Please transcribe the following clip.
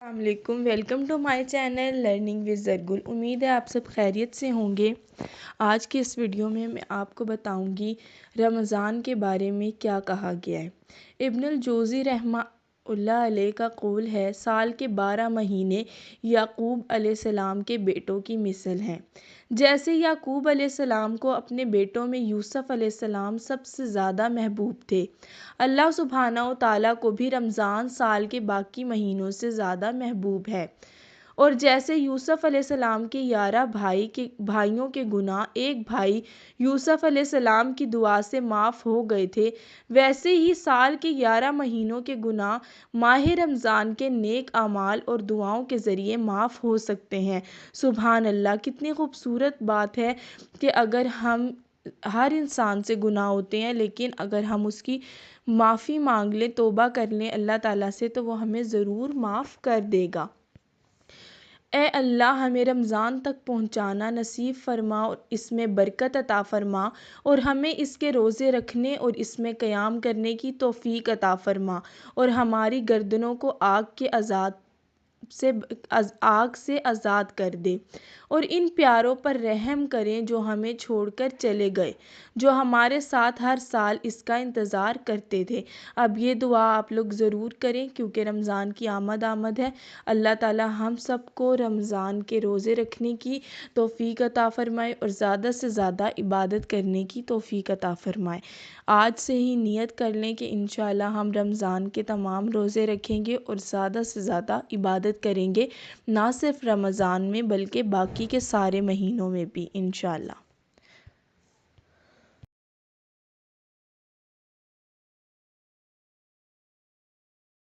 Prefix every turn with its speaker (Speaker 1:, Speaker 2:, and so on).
Speaker 1: السلام علیکم، welcome to my channel learning with Zargul. امید ہے آپ سب خیریت سے ہوں گے۔ آج کی اس ویڈیو میں آپ کو بتاؤں گی رمضان کے بارے میں کیا کہا گیا ہے۔ ابن الجوزی رحمہ اللہ علیہ کا قول ہے، سال کے 12 مہینے یعقوب علیہ السلام کے بیٹوں کی مثل ہیں۔ جیسے یعقوب علیہ السلام کو اپنے بیٹوں میں یوسف علیہ السلام سب سے زیادہ محبوب تھے، اللہ سبحانہ و تعالیٰ کو بھی رمضان سال کے باقی مہینوں سے زیادہ محبوب ہے۔ اور جیسے یوسف علیہ السلام کے 11 بھائیوں کے گناہ ایک بھائی یوسف علیہ السلام کی دعا سے معاف ہو گئے تھے، ویسے ہی سال کے 11 مہینوں کے گناہ ماہ رمضان کے نیک اعمال اور دعاؤں کے ذریعے معاف ہو سکتے ہیں۔ سبحان اللہ! کتنی خوبصورت بات ہے کہ اگر ہر انسان سے گناہ ہوتے ہیں، لیکن اگر ہم اس کی معافی مانگ لیں، توبہ کر لیں اللہ تعالیٰ سے، تو وہ ہمیں ضرور معاف کر دے گا۔ اے اللہ، ہمیں رمضان تک پہنچانا نصیب فرما اور اس میں برکت عطا فرما، اور ہمیں اس کے روزے رکھنے اور اس میں قیام کرنے کی توفیق عطا فرما، اور ہماری گردنوں کو آگ سے آزاد کر دے، اور ان پیاروں پر رحم کریں جو ہمیں چھوڑ کر چلے گئے، جو ہمارے ساتھ ہر سال اس کا انتظار کرتے تھے۔ اب یہ دعا آپ لوگ ضرور کریں، کیونکہ رمضان کی آمد ہے۔ اللہ تعالیٰ ہم سب کو رمضان کے روزے رکھنے کی توفیق عطا فرمائے اور زیادہ سے زیادہ عبادت کرنے کی توفیق عطا فرمائے۔ آج سے ہی نیت کر لیں کہ انشاءاللہ ہم رمضان کے تمام روزے رکھیں گے اور زیادہ سے زیادہ عبادت کریں گے، نہ صرف رمضان میں بلکہ باقی کے سارے مہینوں میں بھی انشاءاللہ۔